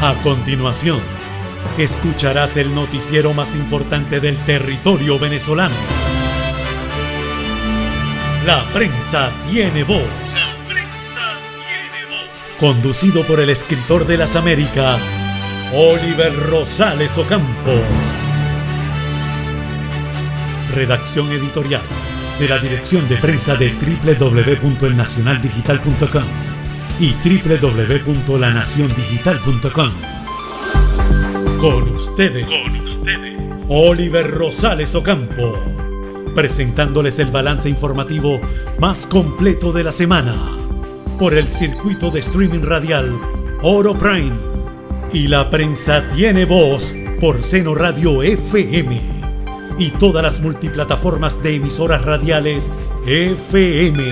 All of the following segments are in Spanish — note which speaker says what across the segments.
Speaker 1: A continuación, escucharás el noticiero más importante del territorio venezolano. La prensa tiene voz. Conducido por el escritor de las Américas, Oliver Rosales Ocampo. Redacción editorial de la dirección de prensa de www.elnacionaldigital.com y www.lanaciondigital.com. Con ustedes, Oliver Rosales Ocampo, presentándoles el balance informativo más completo de la semana por el circuito de streaming radial Oro Prime y La Prensa Tiene Voz por Seno Radio FM y todas las multiplataformas de emisoras radiales FM.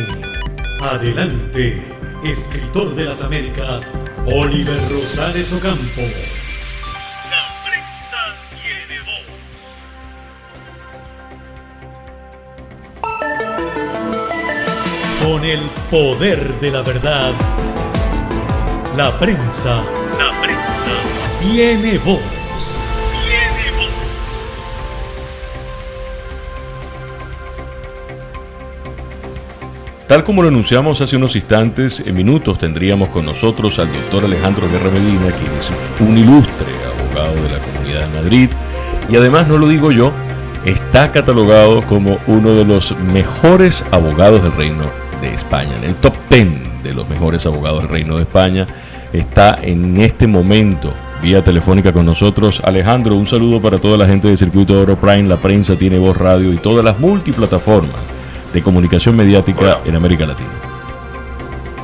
Speaker 1: Adelante, escritor de las Américas, Oliver Rosales Ocampo.
Speaker 2: La prensa tiene voz.
Speaker 1: Con el poder de la verdad, la prensa tiene voz.
Speaker 3: Tal como lo anunciamos hace unos instantes, en minutos tendríamos con nosotros al doctor Alejandro Guerra Medina, quien es un ilustre abogado de la Comunidad de Madrid, y además, no lo digo yo, está catalogado como uno de los mejores abogados del Reino de España. En el top 10 de los mejores abogados del Reino de España está en este momento vía telefónica con nosotros. Alejandro, un saludo para toda la gente del circuito de Oro Prime, La Prensa Tiene Voz Radio y todas las multiplataformas de comunicación mediática en América Latina.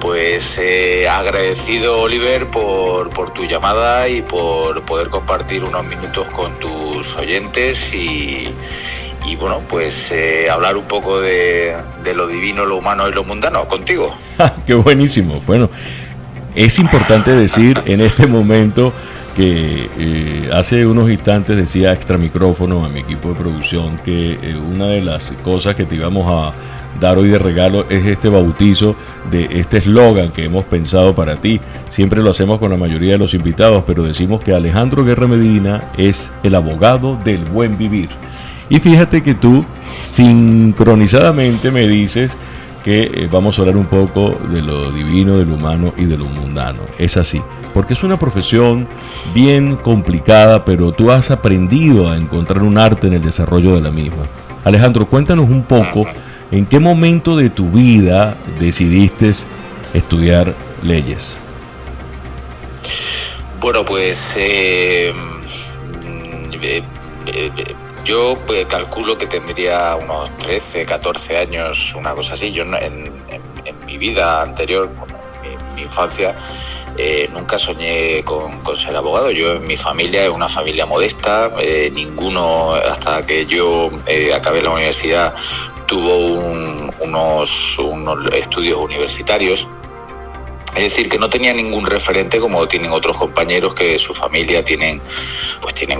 Speaker 4: Pues agradecido, Oliver, por tu llamada y por poder compartir unos minutos con tus oyentes y bueno, pues hablar un poco de lo divino, lo humano y lo mundano contigo.
Speaker 3: ¡Qué buenísimo! Bueno, es importante decir en este momento que hace unos instantes decía extra micrófono a mi equipo de producción que una de las cosas que te íbamos a dar hoy de regalo es este bautizo de este eslogan que hemos pensado para ti. Siempre lo hacemos con la mayoría de los invitados, pero decimos que Alejandro Guerra Medina es el abogado del buen vivir. Y fíjate que tú sincronizadamente me dices que vamos a hablar un poco de lo divino, de lo humano y de lo mundano. Es así, porque es una profesión bien complicada, pero tú has aprendido a encontrar un arte en el desarrollo de la misma. Alejandro, cuéntanos un poco en qué momento de tu vida decidiste estudiar leyes.
Speaker 4: Bueno, pues yo calculo que tendría unos 13, 14 años, una cosa así. Yo en mi vida anterior, en mi infancia, nunca soñé con ser abogado. Yo en mi familia, es una familia modesta, ninguno, hasta que yo acabé la universidad, tuvo unos estudios universitarios. Es decir, que no tenía ningún referente como tienen otros compañeros que su familia tienen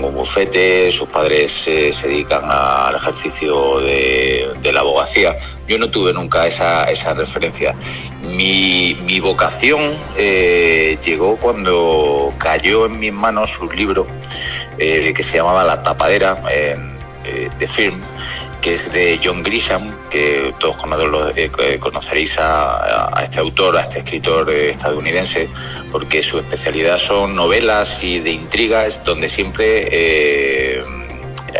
Speaker 4: un bufete, sus padres se dedican al ejercicio de la abogacía. Yo no tuve nunca esa referencia. Mi vocación llegó cuando cayó en mis manos un libro que se llamaba La Tapadera, The Firm, que es de John Grisham, que todos conoceréis a este autor, a este escritor estadounidense, porque su especialidad son novelas y de intrigas donde siempre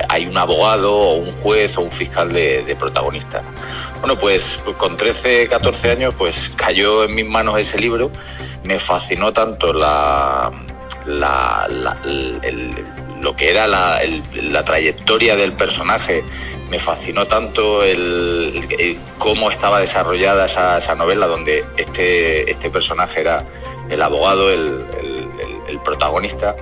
Speaker 4: hay un abogado o un juez o un fiscal de protagonista. Bueno, pues con 13, 14 años pues cayó en mis manos ese libro. Me fascinó tanto lo que era la trayectoria del personaje, me fascinó tanto cómo estaba desarrollada esa novela, donde este personaje era el abogado, el protagonista,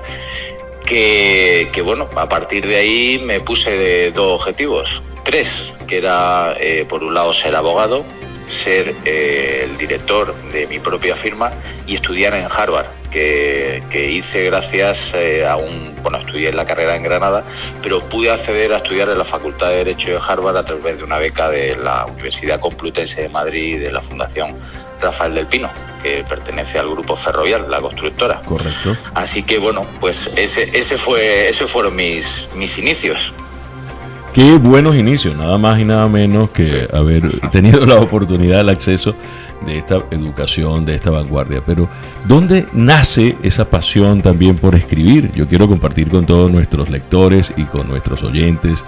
Speaker 4: que bueno, a partir de ahí me puse dos objetivos, tres, que era por un lado ser abogado, ser el director de mi propia firma y estudiar en Harvard, que hice gracias estudié la carrera en Granada, pero pude acceder a estudiar en la Facultad de Derecho de Harvard a través de una beca de la Universidad Complutense de Madrid y de la Fundación Rafael del Pino, que pertenece al grupo Ferrovial, la constructora.
Speaker 3: Correcto.
Speaker 4: Así que bueno, pues esos fueron mis inicios.
Speaker 3: Qué buenos inicios, nada más y nada menos que haber tenido la oportunidad, el acceso de esta educación, de esta vanguardia. Pero, ¿dónde nace esa pasión también por escribir? Yo quiero compartir con todos nuestros lectores y con nuestros oyentes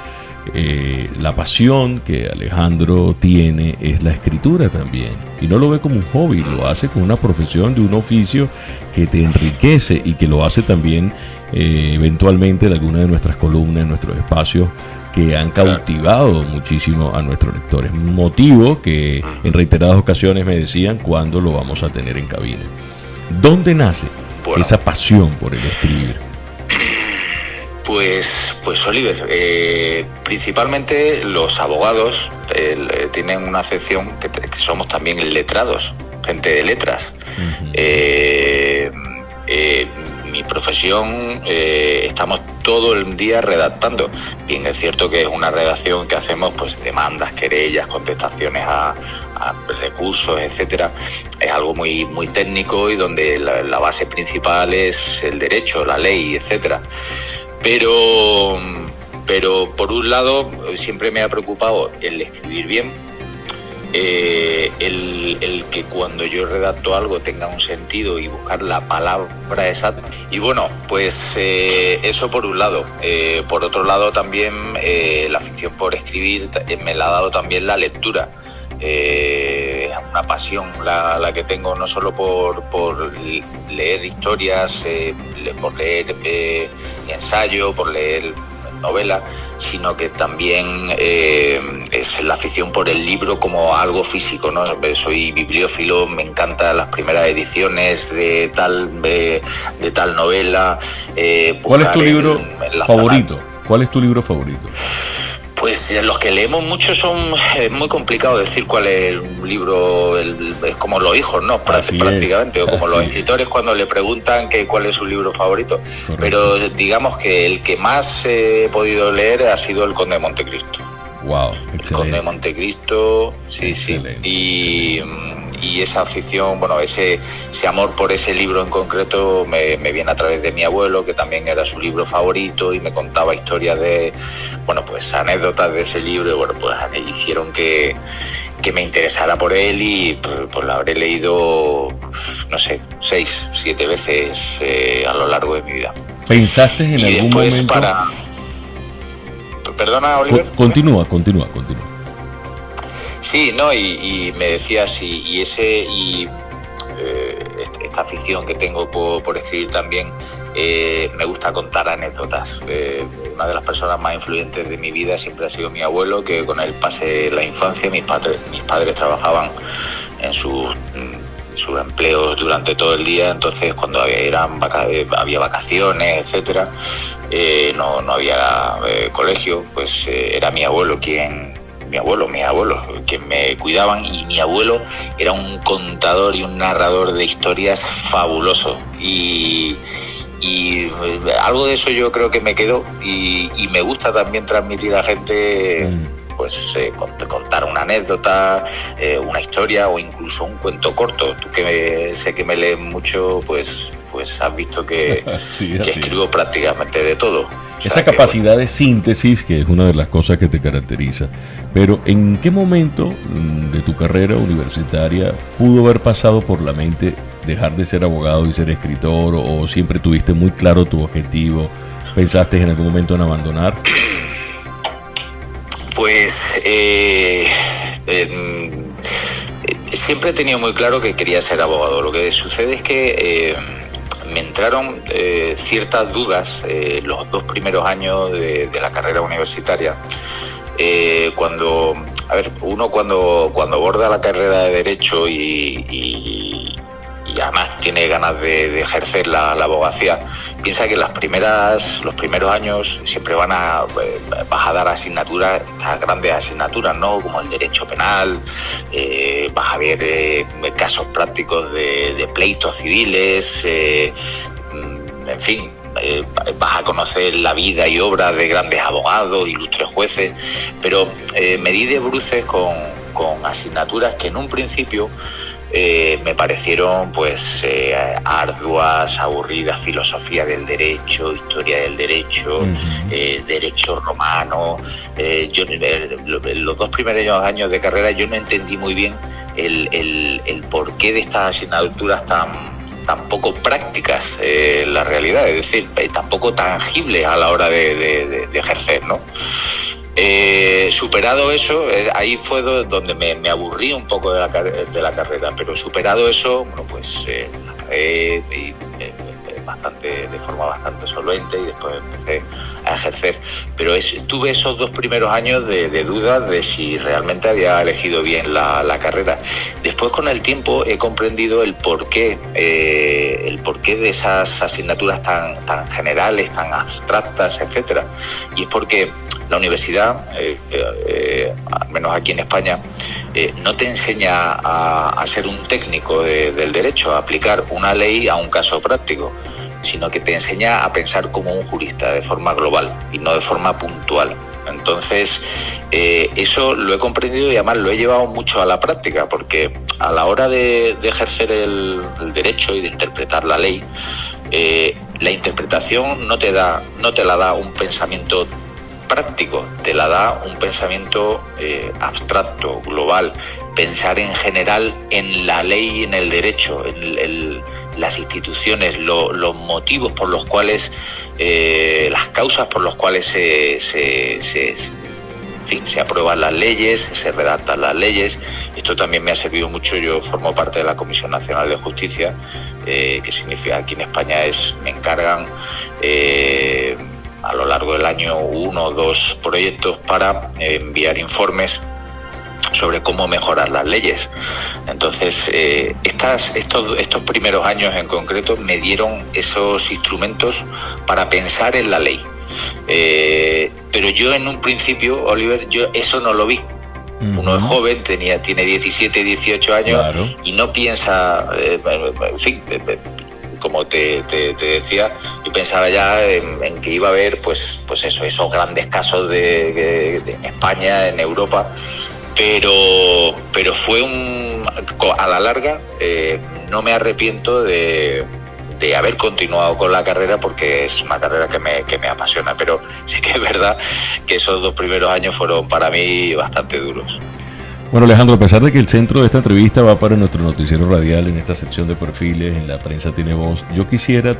Speaker 3: la pasión que Alejandro tiene es la escritura también. Y no lo ve como un hobby, lo hace como una profesión de un oficio que te enriquece y que lo hace también eventualmente en alguna de nuestras columnas, en nuestros espacios, que han cautivado muchísimo a nuestros lectores. Motivo que en reiteradas ocasiones me decían cuándo lo vamos a tener en cabina. ¿Dónde nace esa pasión por el escribir?
Speaker 4: Pues Oliver, principalmente los abogados tienen una acepción que somos también letrados, gente de letras. Mi profesión, estamos todo el día redactando. Bien, es cierto que es una redacción que hacemos, pues demandas, querellas, contestaciones a recursos, etcétera. Es algo muy muy técnico y donde la base principal es el derecho, la ley, etcétera. Pero por un lado siempre me ha preocupado el escribir bien, el que cuando yo redacto algo tenga un sentido y buscar la palabra exacta. Y bueno, pues eso por un lado. Por otro lado también la afición por escribir me la ha dado también la lectura. Es una pasión la que tengo, no solo por leer historias, por leer ensayo, por leer novela, sino que también es la afición por el libro como algo físico, ¿no? Soy bibliófilo, me encantan las primeras ediciones de tal novela.
Speaker 3: ¿Cuál es tu libro favorito? ¿Cuál es tu libro favorito?
Speaker 4: Pues los que leemos mucho es muy complicado decir cuál es un libro, es como los hijos, ¿no? Prácticamente, o como los escritores cuando le preguntan cuál es su libro favorito. Correcto. Pero digamos que el que más he podido leer ha sido El Conde de Montecristo.
Speaker 3: Wow, excelente.
Speaker 4: El Conde de Montecristo, sí, excelente. Sí. Y esa afición, bueno, ese amor por ese libro en concreto me viene a través de mi abuelo, que también era su libro favorito y me contaba historias pues anécdotas de ese libro, y bueno, pues hicieron que me interesara por él y pues lo habré leído, no sé, 6, 7 veces a lo largo de mi vida.
Speaker 3: ¿Pensaste en algún momento?
Speaker 4: Perdona, Oliver.
Speaker 3: Continúa.
Speaker 4: Sí, no, y me decías, esta afición que tengo por escribir también, me gusta contar anécdotas. Una de las personas más influyentes de mi vida siempre ha sido mi abuelo, que con él pasé la infancia. Mis padres trabajaban en sus empleos durante todo el día, entonces cuando había vacaciones, etcétera, no había colegio, pues era mi abuelo mis abuelos quien me cuidaban, y mi abuelo era un contador y un narrador de historias fabuloso, y algo de eso yo creo que me quedó, y me gusta también transmitir a gente pues contar una anécdota, una historia o incluso un cuento corto. Tú que sé que me lees mucho, pues has visto que escribo prácticamente de todo.
Speaker 3: Esa capacidad de síntesis, que es una de las cosas que te caracteriza. Pero ¿en qué momento de tu carrera universitaria pudo haber pasado por la mente dejar de ser abogado y ser escritor, o siempre tuviste muy claro tu objetivo? ¿Pensaste en algún momento en abandonar?
Speaker 4: Pues siempre he tenido muy claro que quería ser abogado. Lo que sucede es que me entraron ciertas dudas los 2 primeros años de la carrera universitaria. Cuando aborda la carrera de Derecho y además tiene ganas de ejercer la abogacía, piensa que los primeros años siempre vas a dar asignaturas, estas grandes asignaturas, ¿no? Como el derecho penal, vas a ver casos prácticos de pleitos civiles, en fin, vas a conocer la vida y obra de grandes abogados, ilustres jueces, pero me di de bruces con asignaturas que en un principio me parecieron pues arduas, aburridas: filosofía del derecho, historia del derecho, derecho romano. Yo los 2 primeros años de carrera yo no entendí muy bien el porqué de estas asignaturas tan poco prácticas en la realidad, es decir, tan poco tangibles a la hora de ejercer, ¿no? Superado eso, ahí fue donde me aburrí un poco de la carrera, pero superado eso, bueno, pues la acabé de forma bastante solvente, y después empecé a ejercer. Pero tuve esos 2 primeros años de dudas de si realmente había elegido bien la carrera. Después, con el tiempo, he comprendido el porqué de esas asignaturas tan generales, tan abstractas, etcétera. Y es porque la universidad, al menos aquí en España, no te enseña a ser un técnico del derecho, a aplicar una ley a un caso práctico, sino que te enseña a pensar como un jurista, de forma global y no de forma puntual. Entonces, eso lo he comprendido y además lo he llevado mucho a la práctica, porque a la hora de ejercer el derecho y de interpretar la ley, la interpretación no te la da un pensamiento práctico, te la da un pensamiento abstracto, global, pensar en general en la ley y en el derecho, en las instituciones, los motivos por los cuales, las causas por las cuales se aprueban las leyes, se redactan las leyes. Esto también me ha servido mucho. Yo formo parte de la Comisión Nacional de Justicia, que significa aquí en España me encargan a lo largo del año 1 o 2 proyectos para enviar sobre cómo mejorar las leyes. Entonces, estos primeros años en concreto me dieron esos instrumentos para pensar en la ley. Pero yo en un principio, Oliver, yo eso no lo vi. Uno es joven, tiene 17, 18 años, claro, y no piensa, en fin, como te decía, yo pensaba ya en que iba a haber pues esos grandes casos de España, en Europa, pero fue a la larga, no me arrepiento de haber continuado con la carrera, porque es una carrera que me apasiona, pero sí que es verdad que esos 2 primeros años fueron para mí bastante duros.
Speaker 3: Bueno, Alejandro, a pesar de que el centro de esta entrevista va para nuestro noticiero radial en esta sección de perfiles, en La Prensa Tiene Voz, yo quisiera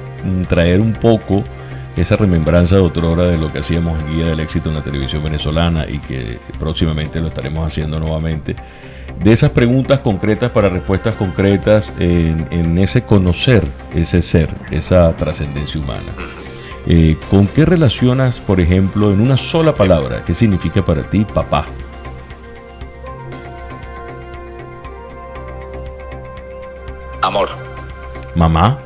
Speaker 3: traer un poco esa remembranza de otrora de lo que hacíamos en Guía del Éxito en la televisión venezolana, y que próximamente lo estaremos haciendo nuevamente, de esas preguntas concretas para respuestas concretas en ese conocer, ese ser, esa trascendencia humana. ¿Con qué relacionas, por ejemplo, en una sola palabra, qué significa para ti papá?
Speaker 4: Amor.
Speaker 3: Mamá.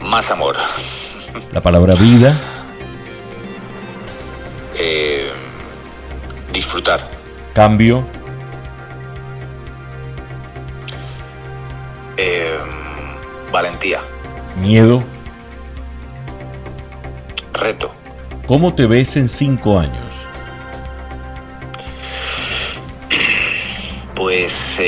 Speaker 4: Más amor.
Speaker 3: La palabra vida.
Speaker 4: Disfrutar.
Speaker 3: Cambio.
Speaker 4: Valentía.
Speaker 3: Miedo.
Speaker 4: Reto.
Speaker 3: ¿Cómo te ves en 5 años?
Speaker 4: Pues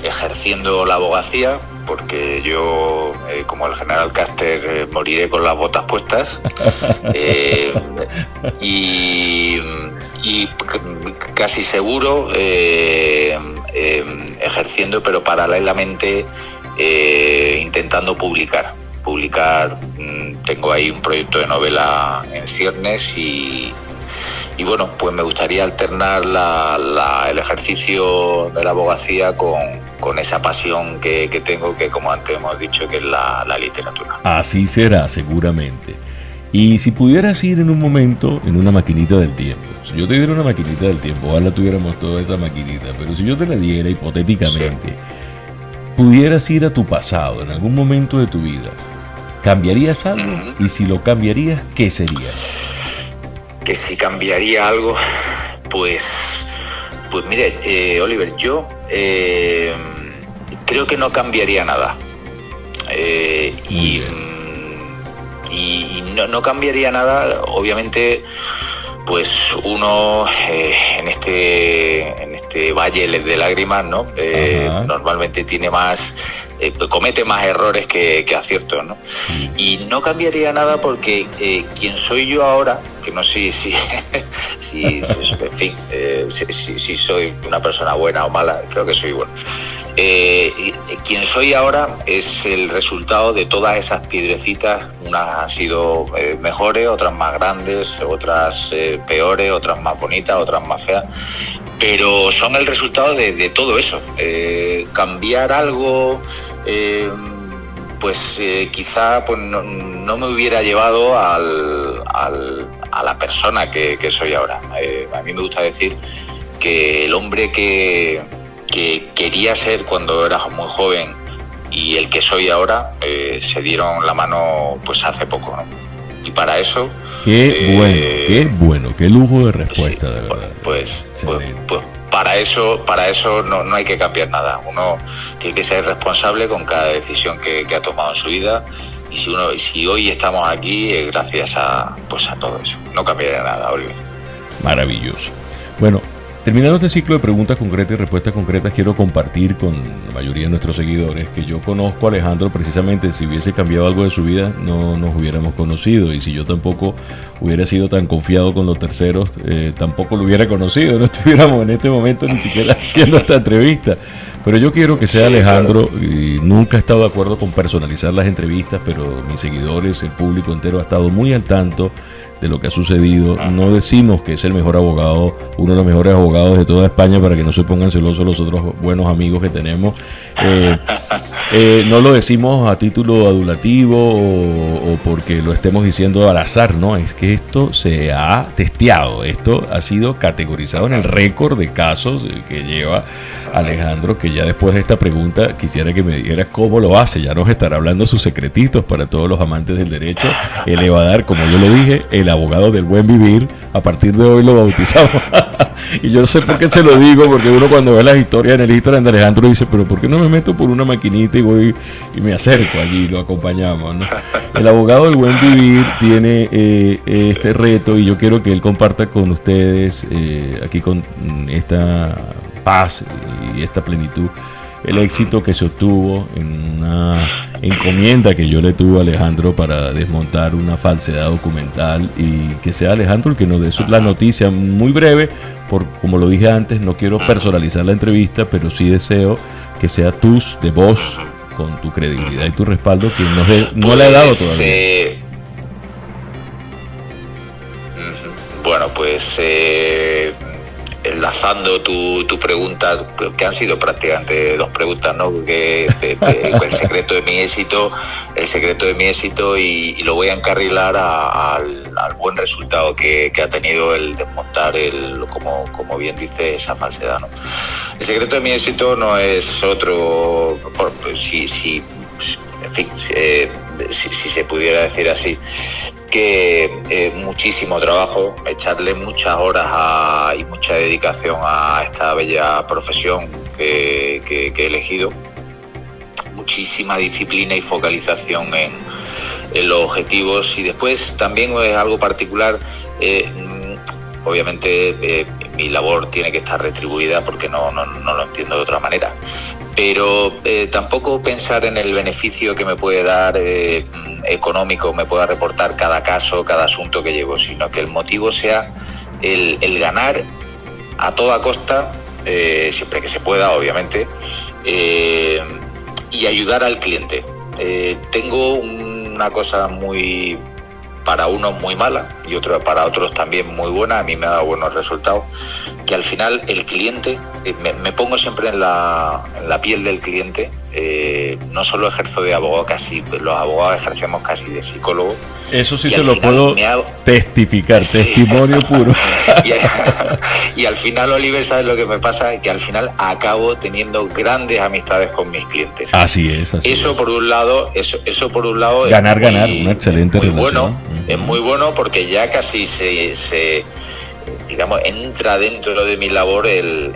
Speaker 4: ejerciendo la abogacía, porque yo, como el general Caster, moriré con las botas puestas, y casi seguro ejerciendo, pero paralelamente intentando publicar. Tengo ahí un proyecto de novela en ciernes, y bueno, pues me gustaría alternar el ejercicio de la abogacía con esa pasión que tengo, que como antes hemos dicho, que es la literatura.
Speaker 3: Así será, seguramente. Y si pudieras ir en un momento en una maquinita del tiempo, si yo te diera una maquinita del tiempo, ojalá tuviéramos toda esa maquinita, pero si yo te la diera hipotéticamente, sí, pudieras ir a tu pasado en algún momento de tu vida, ¿cambiarías algo? Y si lo cambiarías, ¿qué sería?
Speaker 4: Que si cambiaría algo, pues Pues mire, Oliver, yo creo que no cambiaría nada. Y no cambiaría nada, obviamente. Pues uno en este valle de lágrimas, ¿no? Normalmente tiene comete más errores que aciertos, ¿no? Y no cambiaría nada porque quien soy yo ahora, que no sé si en fin, si soy una persona buena o mala, creo que soy bueno. Quien soy ahora es el resultado de todas esas piedrecitas. Unas han sido mejores, otras más grandes, otras peores, otras más bonitas, otras más feas, pero son el resultado de todo eso. Cambiar algo, quizá pues no me hubiera llevado a la persona que soy ahora. A mí me gusta decir que el hombre que quería ser cuando era muy joven y el que soy ahora se dieron la mano pues hace poco, ¿no? Y para eso...
Speaker 3: Qué bueno, qué lujo de respuesta,
Speaker 4: sí,
Speaker 3: de verdad.
Speaker 4: Pues para eso no hay que cambiar nada. Uno tiene que ser responsable con cada decisión que ha tomado en su vida. Y si hoy estamos aquí es gracias a todo eso. No cambiaría nada, Oliver.
Speaker 3: Maravilloso. Bueno, terminando este ciclo de preguntas concretas y respuestas concretas, quiero compartir con la mayoría de nuestros seguidores que yo conozco a Alejandro precisamente. Si hubiese cambiado algo de su vida, no nos hubiéramos conocido, y si yo tampoco hubiera sido tan confiado con los terceros, tampoco lo hubiera conocido. No estuviéramos en este momento ni siquiera haciendo esta entrevista. Pero yo quiero que sea Alejandro, y nunca he estado de acuerdo con personalizar las entrevistas, pero mis seguidores, el público entero ha estado muy al tanto de lo que ha sucedido. No decimos que es el mejor abogado, uno de los mejores abogados de toda España, para que no se pongan celosos los otros buenos amigos que tenemos. No lo decimos a título adulativo o porque lo estemos diciendo al azar, no, es que esto se ha testeado, esto ha sido categorizado en el récord de casos que lleva Alejandro, que ya después de esta pregunta quisiera que me dijera cómo lo hace. Ya nos estará hablando sus secretitos para todos los amantes del derecho. Él le va a dar, como yo lo dije, el abogado del buen vivir. A partir de hoy lo bautizamos. Y yo no sé por qué se lo digo, porque uno cuando ve las historias en el Instagram de Alejandro dice, pero ¿por qué no me meto por una maquinita y voy y me acerco allí y lo acompañamos, ¿no? El abogado del buen vivir tiene este reto, y yo quiero que él comparta con ustedes aquí con esta paz y esta plenitud el éxito que se obtuvo en una encomienda que yo le tuve a Alejandro para desmontar una falsedad documental, y que sea Alejandro el que nos dé la noticia muy breve. Como lo dije antes, no quiero personalizar la entrevista, pero sí deseo que sea de voz, con tu credibilidad y tu respaldo, que no le ha dado todavía.
Speaker 4: Bueno, pues enlazando tu pregunta, que han sido prácticamente dos preguntas, ¿no? Que el secreto de mi éxito, y lo voy a encarrilar al buen resultado que ha tenido el desmontar como bien dice, esa falsedad, ¿no? El secreto de mi éxito no es otro, si se pudiera decir así, que muchísimo trabajo, echarle muchas horas y mucha dedicación a esta bella profesión que he elegido, muchísima disciplina y focalización en los objetivos, y después también es algo particular. Obviamente mi labor tiene que estar retribuida, porque no lo entiendo de otra manera, pero tampoco pensar en el beneficio que me puede dar económico, me pueda reportar cada caso, cada asunto que llevo, sino que el motivo sea el ganar a toda costa, siempre que se pueda, obviamente, y ayudar al cliente. Tengo una cosa para unos muy mala y para otros también muy buena. A mí me ha dado buenos resultados, que al final el cliente, me pongo siempre en la piel del cliente. No solo ejerzo de abogado, los abogados ejercemos casi de psicólogo.
Speaker 3: Eso sí se lo puedo testificar, sí. Testimonio puro.
Speaker 4: Y al final, Oliver, ¿sabes lo que me pasa? Que al final acabo teniendo grandes amistades con mis clientes.
Speaker 3: Así es.
Speaker 4: Eso por un lado,
Speaker 3: ganar, una excelente relación.
Speaker 4: Bueno, es muy bueno, porque ya casi digamos, entra dentro de mi labor el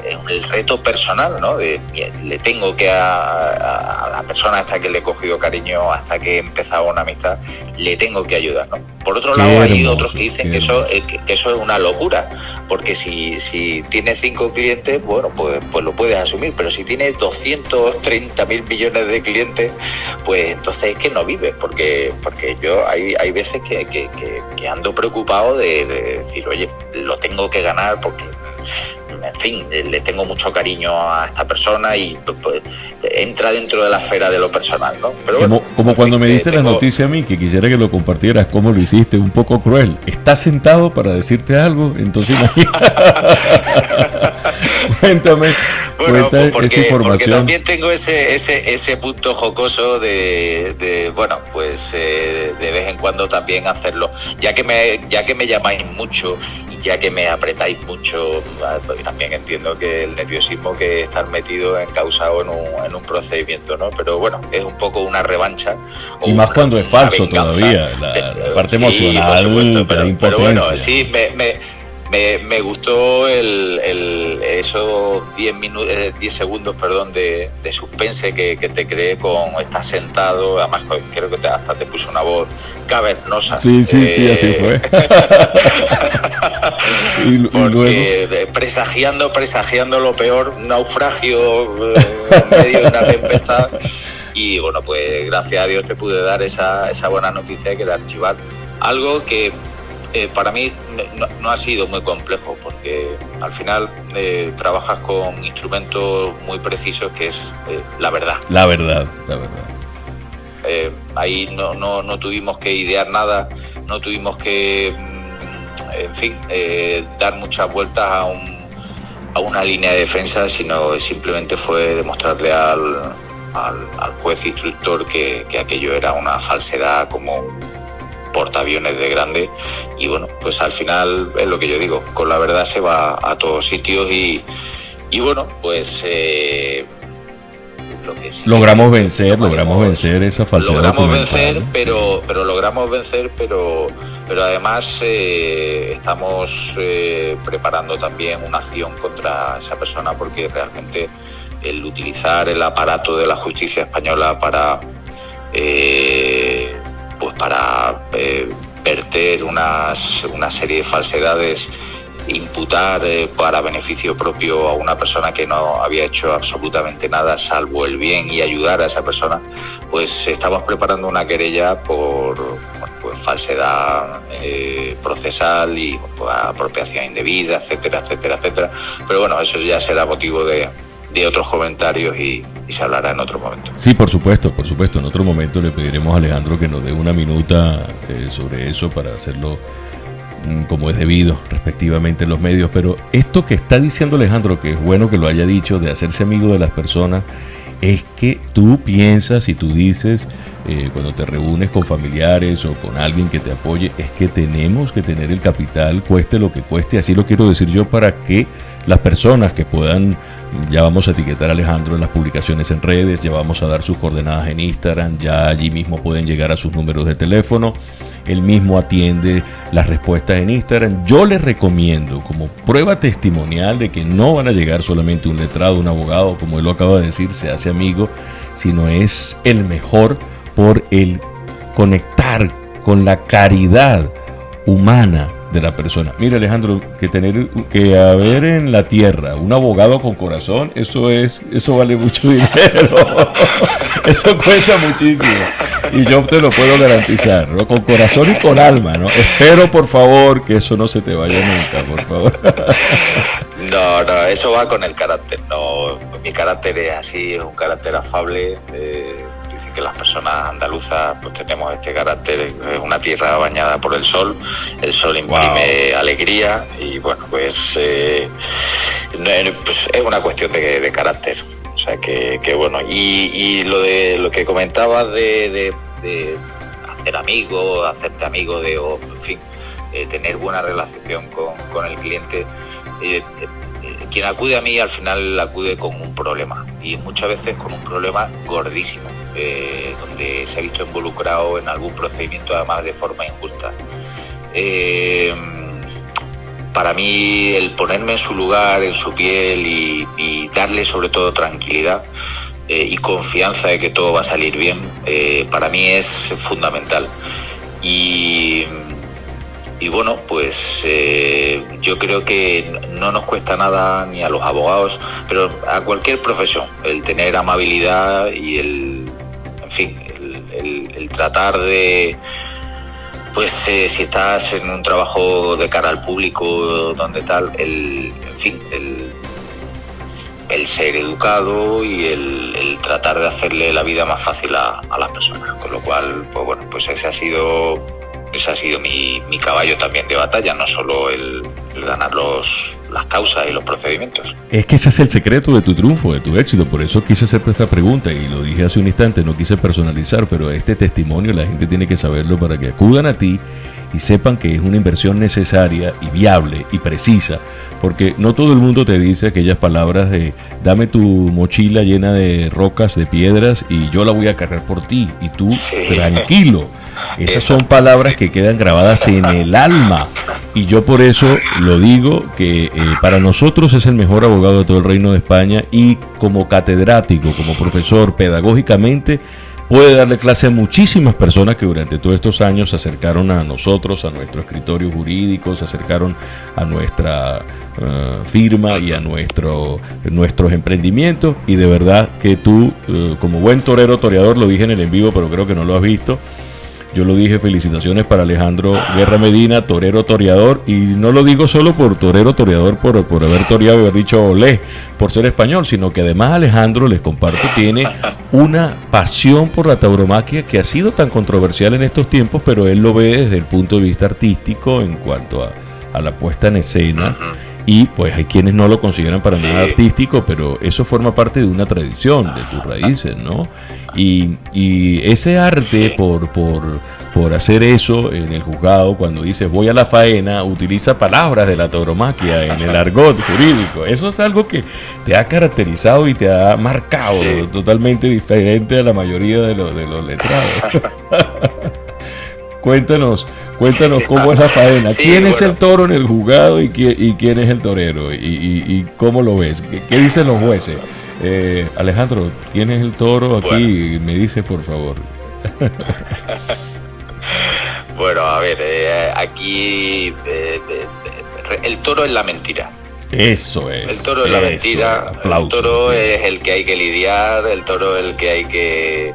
Speaker 4: reto personal, ¿no? Le tengo que a la persona hasta que le he cogido cariño, hasta que he empezado una amistad, le tengo que ayudar, ¿no? Por otro lado, hay otros que dicen que eso es una locura, porque si tienes 5 clientes, bueno, pues lo puedes asumir, pero si tienes 230.000 millones de clientes, pues entonces es que no vives, porque yo hay veces que ando preocupado de decir, oye, lo tengo que ganar porque, en fin, le tengo mucho cariño a esta persona y pues, entra dentro de la esfera de lo personal, ¿no? Pero bueno,
Speaker 3: como cuando me diste la noticia a mí, que quisiera que lo compartieras, cómo lo hiciste, un poco cruel. ¿Estás sentado para decirte algo? Entonces cuéntame,
Speaker 4: bueno,
Speaker 3: cuenta
Speaker 4: porque,
Speaker 3: esa información.
Speaker 4: Porque también tengo ese punto jocoso de bueno, pues de vez en cuando también hacerlo. Ya que me llamáis mucho y ya que me apretáis mucho, pues también entiendo que el nerviosismo que estar metido encausado en un procedimiento, ¿no? Pero bueno, es un poco una revancha.
Speaker 3: Y más cuando es falso todavía, la parte emocional,
Speaker 4: por supuesto,
Speaker 3: la impotencia.
Speaker 4: pero bueno, sí, me gustó esos 10 segundos, perdón, de suspense que te creé con estás sentado. Además, creo que hasta te puso una voz cavernosa.
Speaker 3: Sí, así fue.
Speaker 4: Porque luego, presagiando lo peor, un naufragio en medio de una tempestad. Y bueno, pues gracias a Dios te pude dar esa buena noticia, que de archivar algo que para mí no ha sido muy complejo, porque al final trabajas con instrumentos muy precisos, que es la verdad.
Speaker 3: La verdad.
Speaker 4: Ahí no tuvimos que idear nada, no tuvimos que, en fin, dar muchas vueltas a una línea de defensa, sino simplemente fue demostrarle al juez instructor que aquello era una falsedad, como un portaaviones de grande. Y bueno, pues al final es lo que yo digo, con la verdad se va a todos sitios y bueno, pues lo que sí,
Speaker 3: logramos vencer esa falsedad.
Speaker 4: Logramos vencer, ¿no? pero logramos vencer, pero además estamos preparando también una acción contra esa persona, porque realmente el utilizar el aparato de la justicia española para verter una serie de falsedades, imputar para beneficio propio a una persona que no había hecho absolutamente nada salvo el bien y ayudar a esa persona, pues estamos preparando una querella por falsedad procesal y por apropiación indebida, etcétera. Pero bueno, eso ya será motivo de otros comentarios y se hablará en otro momento.
Speaker 3: Sí, por supuesto. En otro momento le pediremos a Alejandro que nos dé una minuta sobre eso para hacerlo como es debido, respectivamente, en los medios. Pero esto que está diciendo Alejandro, que es bueno que lo haya dicho, de hacerse amigo de las personas, es que tú piensas y tú dices, cuando te reúnes con familiares o con alguien que te apoye, es que tenemos que tener el capital, cueste lo que cueste. Así lo quiero decir yo, para que las personas que puedan, ya vamos a etiquetar a Alejandro en las publicaciones en redes, ya vamos a dar sus coordenadas en Instagram, ya allí mismo pueden llegar a sus números de teléfono, él mismo atiende las respuestas en Instagram. Yo les recomiendo, como prueba testimonial de que no van a llegar solamente un letrado, un abogado, como él lo acaba de decir, se hace amigo, sino es el mejor por el conectar con la caridad humana de la persona. Mira, Alejandro, que haber en la tierra un abogado con corazón, eso vale mucho dinero. Eso cuesta muchísimo. Y yo te lo puedo garantizar, ¿no? Con corazón y con alma, ¿no? Espero, por favor, que eso no se te vaya nunca, por favor.
Speaker 4: No, eso va con el carácter. No, mi carácter es así, es un carácter afable. Dicen que las personas andaluzas pues tenemos este carácter, es una tierra bañada por el sol imprime alegría y bueno, pues es una cuestión de carácter. O sea que bueno, y lo que comentabas de hacer amigos, hacerte amigo en fin, tener buena relación con el cliente. Quien acude a mí al final acude con un problema, y muchas veces con un problema gordísimo, donde se ha visto involucrado en algún procedimiento, además de forma injusta. para mí el ponerme en su lugar, en su piel y darle sobre todo tranquilidad y confianza de que todo va a salir bien, para mí es fundamental. Y bueno, pues yo creo que no nos cuesta nada ni a los abogados, pero a cualquier profesión, el tener amabilidad y el tratar de, pues si estás en un trabajo de cara al público, donde tal, el ser educado y el tratar de hacerle la vida más fácil a las personas. Con lo cual, pues bueno, pues ese ha sido mi caballo también de batalla, no solo el ganar las causas y los procedimientos.
Speaker 3: Es que ese es el secreto de tu triunfo, de tu éxito. Por eso quise hacerte esta pregunta y lo dije hace un instante, no quise personalizar, pero este testimonio la gente tiene que saberlo para que acudan a ti y sepan que es una inversión necesaria y viable y precisa, porque no todo el mundo te dice aquellas palabras de dame tu mochila llena de rocas, de piedras y yo la voy a cargar por ti y tú tranquilo. Esas son palabras que quedan grabadas en el alma y yo por eso lo digo que para nosotros es el mejor abogado de todo el Reino de España y como catedrático, como profesor pedagógicamente puede darle clase a muchísimas personas que durante todos estos años se acercaron a nosotros, a nuestro escritorio jurídico, se acercaron a nuestra firma y a nuestros emprendimientos y de verdad que tú como buen torero toreador, lo dije en el en vivo pero creo que no lo has visto. Yo lo dije, felicitaciones para Alejandro Guerra Medina, torero toreador, y no lo digo solo por torero toreador, por haber toreado y haber dicho olé, por ser español, sino que además Alejandro, les comparto, tiene una pasión por la tauromaquia que ha sido tan controversial en estos tiempos, pero él lo ve desde el punto de vista artístico en cuanto a la puesta en escena. Y pues hay quienes no lo consideran para nada artístico, pero eso forma parte de una tradición, de tus raíces, ¿no? Y ese arte por hacer eso en el juzgado, cuando dices voy a la faena, utiliza palabras de la tauromaquia en el argot jurídico. Eso es algo que te ha caracterizado y te ha marcado totalmente diferente a la mayoría de los letrados. Cuéntanos cómo es la faena. ¿Quién es el toro en el juzgado y quién es el torero? ¿Y cómo lo ves? ¿Qué dicen los jueces? Alejandro, ¿quién es el toro aquí? Bueno. Me dice, por favor.
Speaker 4: Bueno, a ver, aquí el toro es la mentira.
Speaker 3: Eso es.
Speaker 4: El toro es la mentira, el toro es el que hay que lidiar, el toro es el que hay que,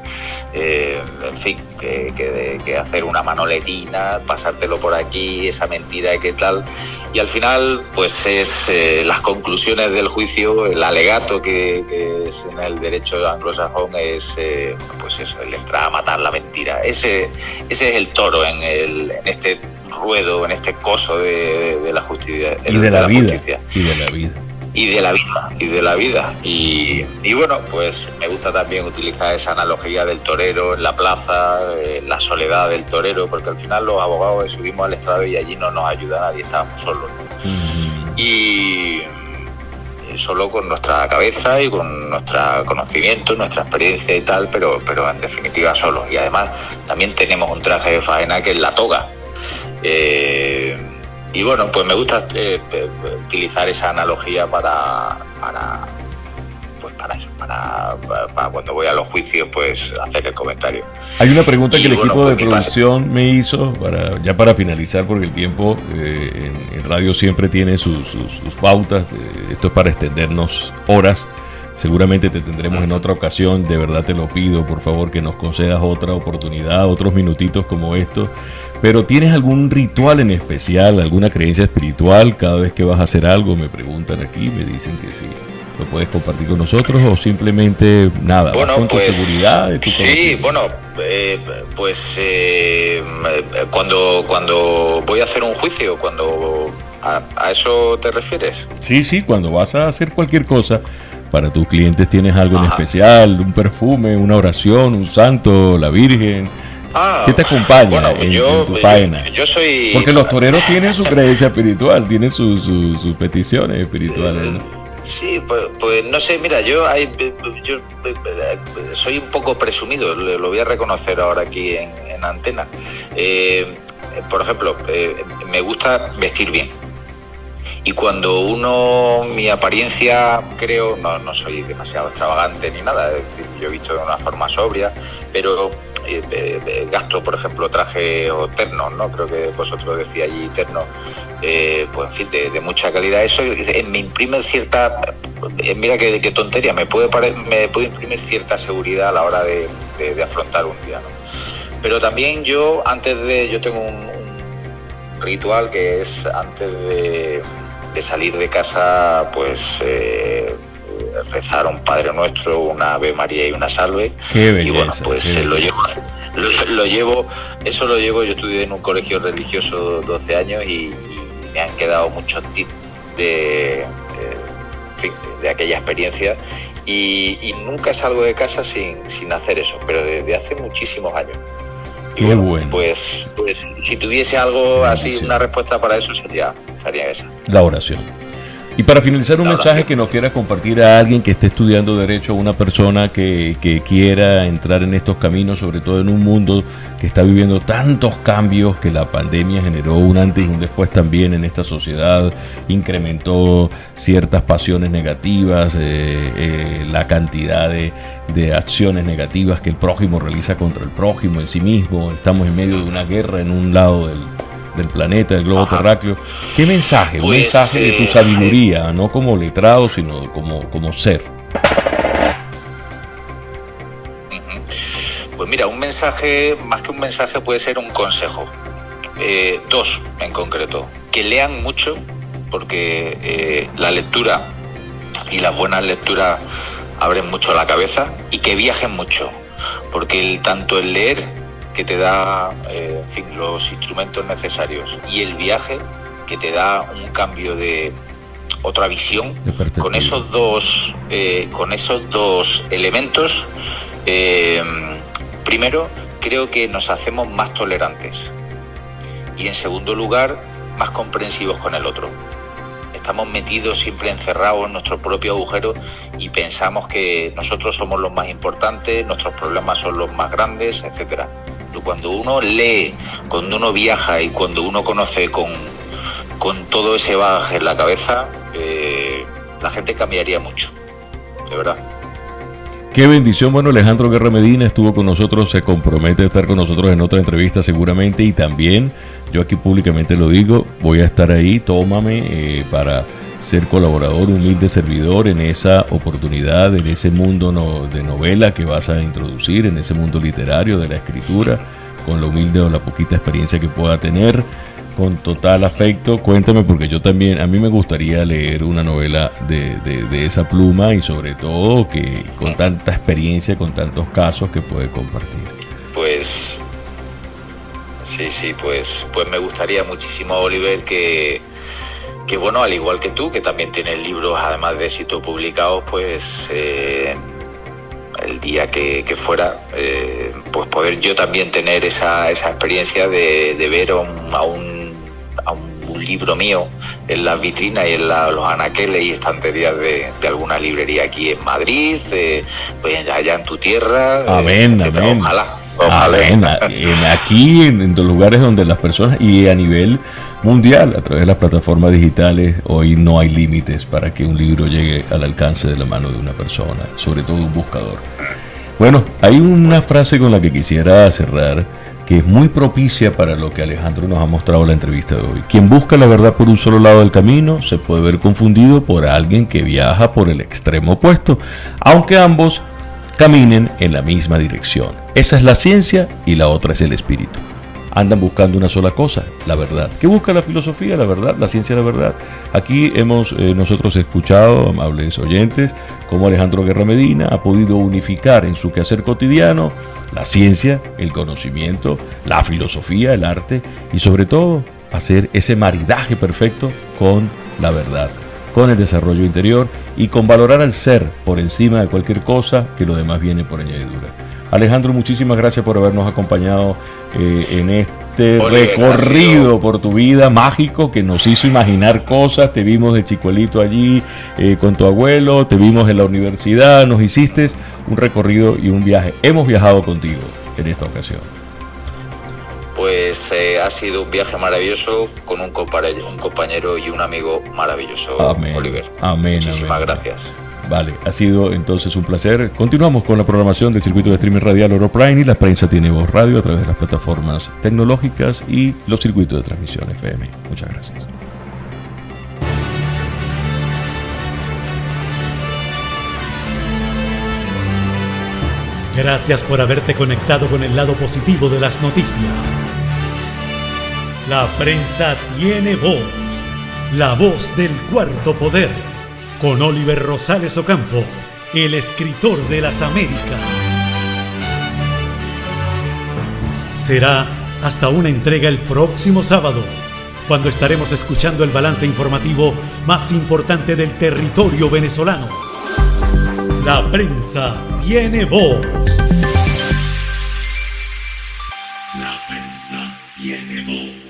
Speaker 4: en fin, que hacer una manoletina, pasártelo por aquí, esa mentira que tal. Y al final, pues es las conclusiones del juicio, el alegato que es en el derecho anglosajón es, pues eso, el entrar a matar la mentira. Ese es el toro en este ruedo, en este coso de la justicia
Speaker 3: y de la vida
Speaker 4: justicia.
Speaker 3: Y de la vida.
Speaker 4: Y bueno, pues me gusta también utilizar esa analogía del torero en la plaza, la soledad del torero, porque al final los abogados subimos al estrado y allí no nos ayuda nadie, estábamos solos. Y solo con nuestra cabeza y con nuestro conocimiento, nuestra experiencia y tal, pero en definitiva solos. Y además también tenemos un traje de faena que es la toga. Y bueno, pues me gusta utilizar esa analogía para cuando voy a los juicios, pues hacer el comentario.
Speaker 3: Hay una pregunta que el equipo de producción me hizo para finalizar, porque el tiempo en radio siempre tiene sus pautas. Esto es para extendernos horas. Seguramente te tendremos en otra ocasión. De verdad te lo pido, por favor, que nos concedas otra oportunidad, otros minutitos como estos. Pero ¿tienes algún ritual en especial, alguna creencia espiritual? Cada vez que vas a hacer algo, me preguntan aquí, me dicen que sí. ¿Lo puedes compartir con nosotros o simplemente nada?
Speaker 4: Bueno,
Speaker 3: con
Speaker 4: pues,
Speaker 3: tu seguridad. De tu
Speaker 4: sí, bueno, cuando voy a hacer un juicio, ¿a eso te refieres?
Speaker 3: Sí, cuando vas a hacer cualquier cosa. Para tus clientes tienes algo en especial, un perfume, una oración, un santo, la Virgen. ¿Qué te acompaña en tu faena?
Speaker 4: Yo soy...
Speaker 3: Porque los toreros tienen su creencia espiritual, tienen sus peticiones espirituales, ¿no?
Speaker 4: Sí, pues no sé, mira, yo soy un poco presumido, lo voy a reconocer ahora aquí en antena. Por ejemplo, me gusta vestir bien. Y cuando mi apariencia, creo, no soy demasiado extravagante ni nada, es decir, yo he visto de una forma sobria, pero gasto, por ejemplo, trajes o ternos, ¿no? Creo que vosotros decíais allí ternos, pues en fin, de mucha calidad. Eso me imprime cierta, mira qué tontería, me puede imprimir cierta seguridad a la hora de afrontar un día, ¿no? Pero también yo tengo un ritual que es antes de salir de casa, pues rezar un Padre Nuestro, una Ave María y una Salve.
Speaker 3: Qué belleza,
Speaker 4: y bueno, pues lo llevo, yo estudié en un colegio religioso 12 años y me han quedado muchos tips de aquella experiencia y nunca salgo de casa sin hacer eso, pero desde hace muchísimos años. Y
Speaker 3: qué bueno.
Speaker 4: Pues si tuviese algo así, una respuesta para eso sería esa.
Speaker 3: La oración. Y para finalizar, un mensaje que nos quiera compartir a alguien que esté estudiando Derecho, a una persona que quiera entrar en estos caminos, sobre todo en un mundo que está viviendo tantos cambios, que la pandemia generó un antes y un después también en esta sociedad, incrementó ciertas pasiones negativas, la cantidad de acciones negativas que el prójimo realiza contra el prójimo en sí mismo. Estamos en medio de una guerra en un lado del planeta, del globo terráqueo. ¿Qué mensaje? Un mensaje de tu sabiduría, no como letrado, sino como ser.
Speaker 4: Pues mira, un mensaje, más que un mensaje, puede ser un consejo. Dos en concreto. Que lean mucho, porque la lectura y las buenas lecturas abren mucho la cabeza, y que viajen mucho, porque tanto el leer, que te da los instrumentos necesarios, y el viaje, que te da un cambio de otra visión, con esos dos elementos, primero, creo que nos hacemos más tolerantes, y en segundo lugar, más comprensivos con el otro. Estamos metidos, siempre encerrados en nuestro propio agujero, y pensamos que nosotros somos los más importantes, nuestros problemas son los más grandes, etcétera. Pero cuando uno lee, cuando uno viaja y cuando uno conoce con todo ese bagaje en la cabeza, la gente cambiaría mucho, de verdad.
Speaker 3: Qué bendición. Bueno, Alejandro Guerra Medina estuvo con nosotros, se compromete a estar con nosotros en otra entrevista seguramente, y también, yo aquí públicamente lo digo, voy a estar ahí, tómame para ser colaborador, humilde servidor en esa oportunidad, en ese mundo de novela que vas a introducir, en ese mundo literario de la escritura, con la humilde o la poquita experiencia que pueda tener, con total afecto. Cuéntame, porque yo también, a mí me gustaría leer una novela de esa pluma, y sobre todo que con tanta experiencia, con tantos casos que puede compartir.
Speaker 4: Pues sí, pues me gustaría muchísimo, Oliver, que bueno, al igual que tú, que también tienes libros además de éxito publicados, pues el día que fuera, pues poder yo también tener esa experiencia de ver a un libro mío en las vitrinas y en los anaqueles y estanterías de alguna librería aquí en Madrid, pues allá en tu tierra.
Speaker 3: Amén, amén.
Speaker 4: Ojalá.
Speaker 3: Amén. Aquí en los lugares donde las personas, y a nivel mundial, a través de las plataformas digitales, hoy no hay límites para que un libro llegue al alcance de la mano de una persona, sobre todo un buscador. Bueno, hay una frase con la que quisiera cerrar, que es muy propicia para lo que Alejandro nos ha mostrado en la entrevista de hoy. Quien busca la verdad por un solo lado del camino se puede ver confundido por alguien que viaja por el extremo opuesto, aunque ambos caminen en la misma dirección. Esa es la ciencia y la otra es el espíritu. Andan buscando una sola cosa, la verdad. ¿Qué busca la filosofía? La verdad, la ciencia, la verdad. Aquí hemos nosotros escuchado, amables oyentes, cómo Alejandro Guerra Medina ha podido unificar en su quehacer cotidiano la ciencia, el conocimiento, la filosofía, el arte, y sobre todo hacer ese maridaje perfecto con la verdad, con el desarrollo interior y con valorar al ser por encima de cualquier cosa, que lo demás viene por añadidura. Alejandro, muchísimas gracias por habernos acompañado en este recorrido por tu vida mágico que nos hizo imaginar cosas. Te vimos de chicuelito allí con tu abuelo, te vimos en la universidad, nos hiciste un recorrido y un viaje. Hemos viajado contigo en esta ocasión.
Speaker 4: Pues ha sido un viaje maravilloso con un compañero y un amigo maravilloso,
Speaker 3: Amén.
Speaker 4: Oliver.
Speaker 3: Amén.
Speaker 4: Muchísimas
Speaker 3: Amén.
Speaker 4: gracias.
Speaker 3: Vale, ha sido entonces un placer. Continuamos con la programación del circuito de streaming radial Oro Prime y la prensa tiene voz radio a través de las plataformas tecnológicas y los circuitos de transmisión FM. Muchas gracias.
Speaker 1: Gracias por haberte conectado con el lado positivo de las noticias. La prensa tiene voz. La voz del cuarto poder. Con Oliver Rosales Ocampo, el escritor de las Américas. Será hasta una entrega el próximo sábado, cuando estaremos escuchando el balance informativo más importante del territorio venezolano. La prensa tiene voz.
Speaker 2: La prensa tiene voz.